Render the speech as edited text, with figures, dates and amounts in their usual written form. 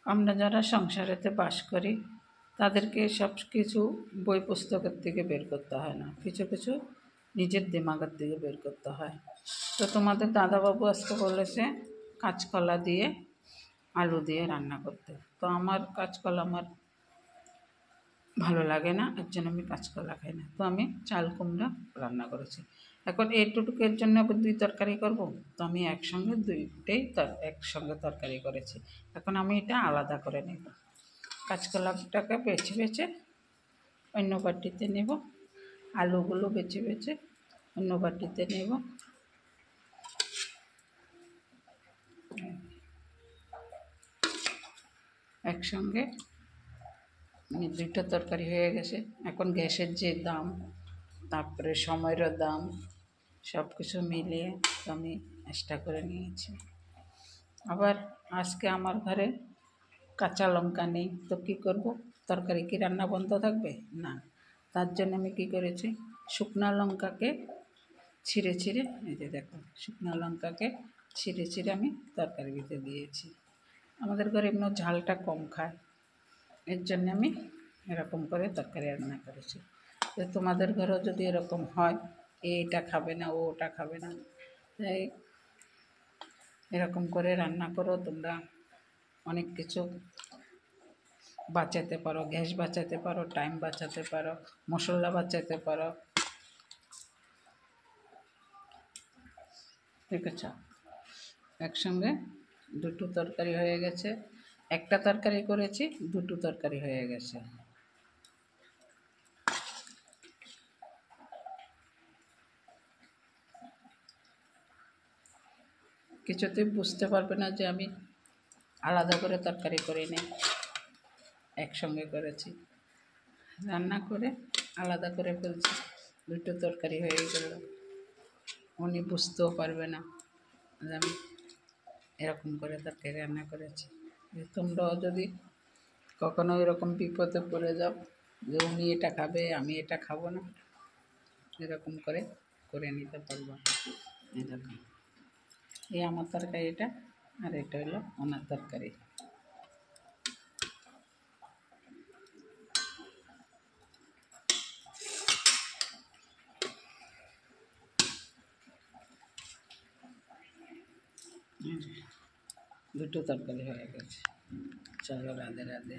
আমরা যারা সংসারেতে বাস করি তাদেরকে সব কিছু বই পুস্তকের থেকে বের করতে হয় না, কিছু কিছু নিজের দিমাগের থেকে বের করতে হয়। তো তোমাদের দাদাবাবু আজকে বলেছে কাঁচকলা দিয়ে আলু দিয়ে রান্না করতে। তো আমার কাঁচকলা আমার ভালো লাগে না, এর জন্য আমি কাঁচকলা খাই না। তো আমি চাল কুমড়া রান্না করেছি। এখন এইটুকুর জন্য আবার দুই তরকারি করব, তো আমি একসঙ্গে দুইটাই একসঙ্গে তরকারি করেছি। এখন আমি এটা আলাদা করে নেব। কাঁচকলাটাকে বেছে বেছে অন্য বাটিতে নেব, আলুগুলো বেছে বেছে অন্য বাটিতে নেব। একসঙ্গে দুটো তরকারি হয়ে গেছে। এখন গ্যাসের যে দাম, তারপরে সময়েরও দাম, সব কিছু মিলিয়ে আমি এক্সট্রা করে নিয়েছি। আবার আজকে আমার ঘরে কাঁচা লঙ্কা নেই, তো কী করব? তরকারি কি রান্না বন্ধ থাকবে? না। তার জন্য আমি কী করেছি, শুকনো লঙ্কাকে ছিঁড়ে ছিঁড়ে, এই যে দেখো, শুকনো লঙ্কাকে ছিঁড়ে ছিঁড়ে আমি তরকারির ভিতরে দিয়েছি। আমাদের ঘরে এমনি ঝালটা কম খায়, এর জন্য আমি এরকম করে তরকারি রান্না করেছি। তো তোমাদের ঘরেও যদি এরকম হয়, এটা খাবে না, ও ওটা খাবে না, তাই এরকম করে রান্না করো। তোমরা অনেক কিছু বাঁচাতে পারো, গ্যাস বাঁচাতে পারো, টাইম বাঁচাতে পারো, মশলা বাঁচাতে পারো। ঠিক আছে, একসঙ্গে দুটো তরকারি হয়ে গেছে। একটা তরকারি করেছি, দুটো তরকারি হয়ে গেছে। কিছুতেই বুঝতে পারবে না যে আমি আলাদা করে তরকারি করে নিই, একসঙ্গে করেছি। রান্না করে আলাদা করে ফেলছি, দুটো তরকারি হয়ে গেল। উনি বুঝতেও পারবে না যে আমি এরকম করে তরকারি রান্না করেছি। তোমরাও যদি কখনো এরকম বিপদে পড়ে যাও যে উনি এটা খাবে, আমি এটা খাবো না, এরকম করে করে নিতে পারবো। এরকম, এই আমার তরকারি এটা, আর এটা হলো ওনার তরকারি। দুটো তরকারি হয়ে গেছে। চলো, রাধে রাধে।